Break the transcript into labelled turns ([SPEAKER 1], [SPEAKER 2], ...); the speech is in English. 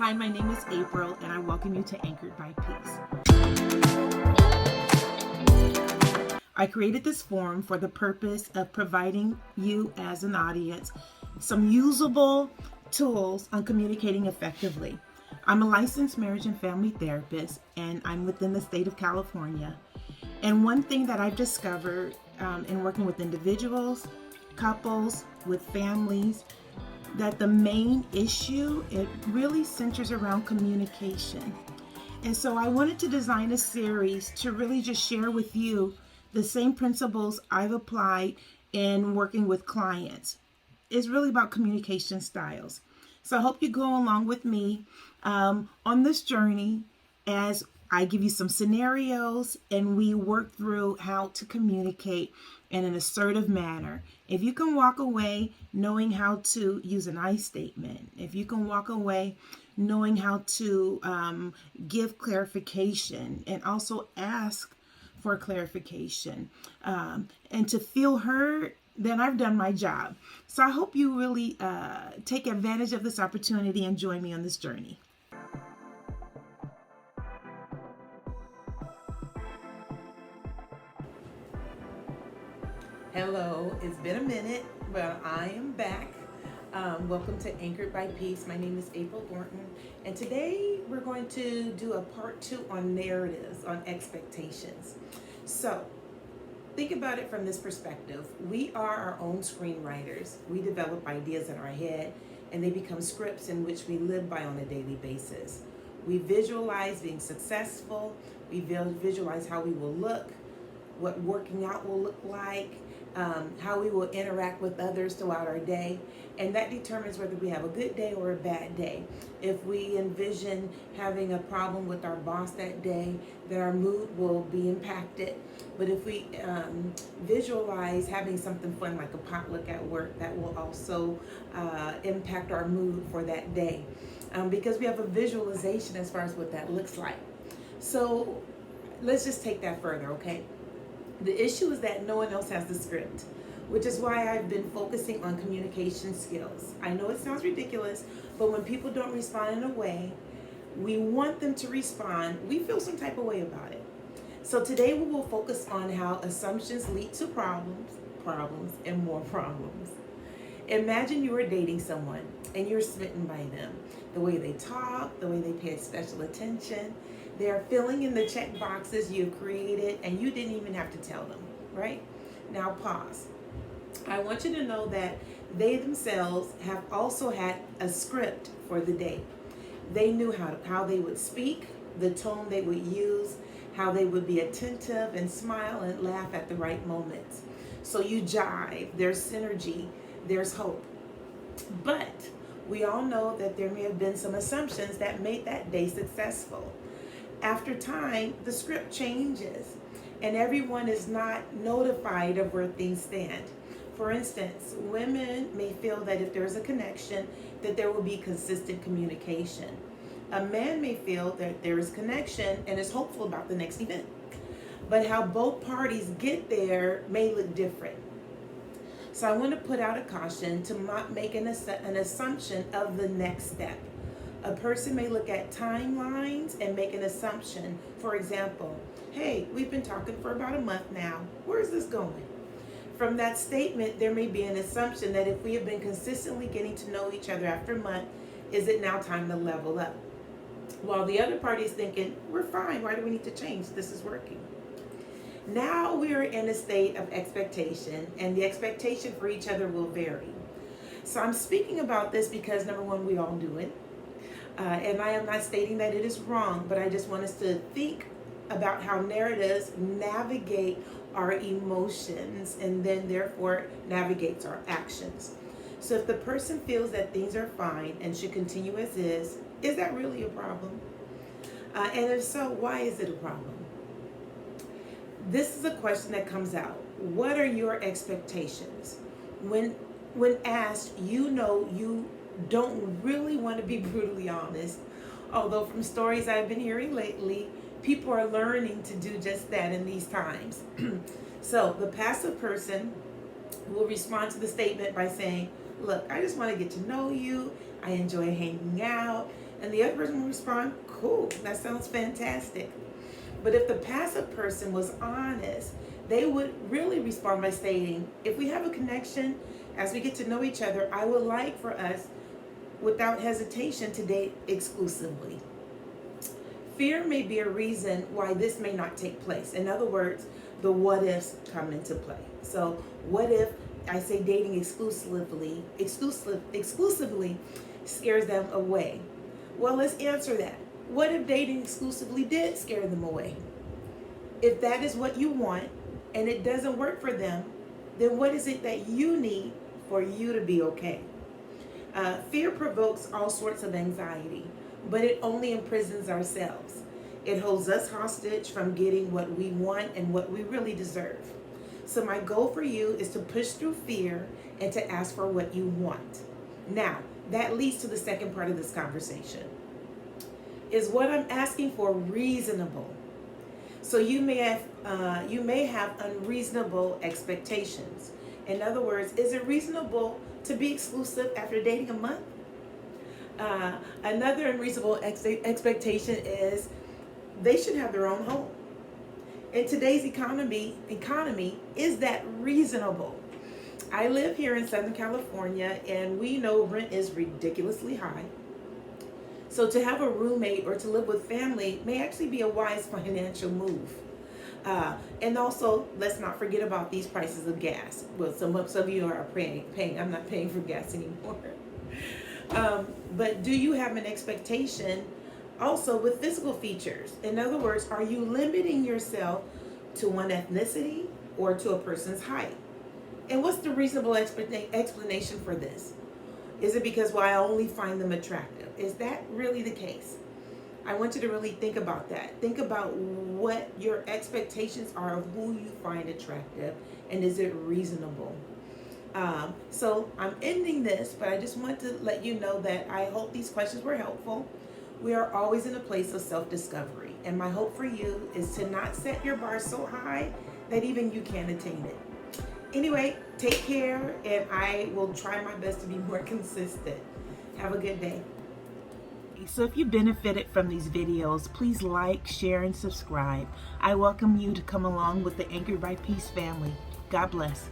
[SPEAKER 1] Hi, my name is April, and I welcome you to Anchored by Peace. I created this forum for the purpose of providing you as an audience some usable tools on communicating effectively. I'm a licensed marriage and family therapist, and I'm within the state of California. And one thing that I've discovered in working with individuals, couples, with families, that the main issue, it really centers around communication. And so I wanted to design a series to really just share with you the same principles I've applied in working with clients. It's really about communication styles. So I hope you go along with me on this journey as I give you some scenarios and we work through how to communicate in an assertive manner. If you can walk away knowing how to use an I statement, if you can walk away knowing how to give clarification and also ask for clarification and to feel heard, then I've done my job. So I hope you really take advantage of this opportunity and join me on this journey. Hello, it's been a minute, but I am back. Welcome to Anchored by Peace. My name is April Thornton, and today we're going to do a part 2 on narratives, on expectations. So, think about it from this perspective. We are our own screenwriters. We develop ideas in our head, and they become scripts in which we live by on a daily basis. We visualize being successful. We visualize how we will look, what working out will look like, how we will interact with others throughout our day, and that determines whether we have a good day or a bad day. If we envision having a problem with our boss that day, then our mood will be impacted. But if we visualize having something fun like a potluck at work, that will also impact our mood for that day, because we have a visualization as far as what that looks like. So let's just take that further, okay? The issue is that no one else has the script, which is why I've been focusing on communication skills. I know it sounds ridiculous, but when people don't respond in a way we want them to respond, we feel some type of way about it. So today we will focus on how assumptions lead to problems, and more problems. Imagine you are dating someone and you're smitten by them. The way they talk, the way they pay special attention. They are filling in the check boxes you've created and you didn't even have to tell them, right? Now pause. I want you to know that they themselves have also had a script for the day. They knew how they would speak, the tone they would use, how they would be attentive and smile and laugh at the right moments. So you jive, there's synergy, there's hope. But we all know that there may have been some assumptions that made that day successful. After time, the script changes and everyone is not notified of where things stand. For instance, women may feel that if there's a connection, that there will be consistent communication. A man may feel that there is connection and is hopeful about the next event. But how both parties get there may look different. So I want to put out a caution to not make an assumption of the next step. A person may look at timelines and make an assumption. For example, hey, we've been talking for about a month now. Where is this going? From that statement, there may be an assumption that if we have been consistently getting to know each other after a month, is it now time to level up? While the other party is thinking, we're fine, why do we need to change? This is working. Now we are in a state of expectation, and the expectation for each other will vary. So I'm speaking about this because, number one, we all do it. And I am not stating that it is wrong, but I just want us to think about how narratives navigate our emotions and then therefore navigates our actions. So if the person feels that things are fine and should continue as is that really a problem? And if so, why is it a problem? This is a question that comes out. What are your expectations? When asked, you know you don't really want to be brutally honest, although from stories I've been hearing lately, people are learning to do just that in these times. So the passive person will respond to the statement by saying, look, I just want to get to know you. I enjoy hanging out. And the other person will respond, cool, that sounds fantastic. But if the passive person was honest, they would really respond by stating, if we have a connection, as we get to know each other, I would like for us, without hesitation, to date exclusively. Fear may be a reason why this may not take place. In other words, the what ifs come into play. So what if I say dating exclusively scares them away? Well, let's answer that. What if dating exclusively did scare them away? If that is what you want and it doesn't work for them, then what is it that you need for you to be okay? Fear provokes all sorts of anxiety, but it only imprisons ourselves. It holds us hostage from getting what we want and what we really deserve. So my goal for you is to push through fear and to ask for what you want. Now, that leads to the second part of this conversation. Is what I'm asking for reasonable? So you may have unreasonable expectations. In other words, is it reasonable to be exclusive after dating a month? Another unreasonable expectation is they should have their own home. In today's economy, is that reasonable? I live here in Southern California, and we know rent is ridiculously high. So to have a roommate or to live with family may actually be a wise financial move. And also, let's not forget about these prices of gas. Well, some of you are paying. I'm not paying for gas anymore. But do you have an expectation also with physical features? In other words, are you limiting yourself to one ethnicity or to a person's height? And what's the reasonable explanation for this? Is it because, well, I only find them attractive? Is that really the case? I want you to really think about that. Think about what your expectations are of who you find attractive, and is it reasonable? So I'm ending this, but I just want to let you know that I hope these questions were helpful. We are always in a place of self-discovery, and my hope for you is to not set your bar so high that even you can't attain it. Anyway, take care, and I will try my best to be more consistent. Have a good day. So if you benefited from these videos, please like, share, and subscribe. I welcome you to come along with the Anchored by Peace family. God bless.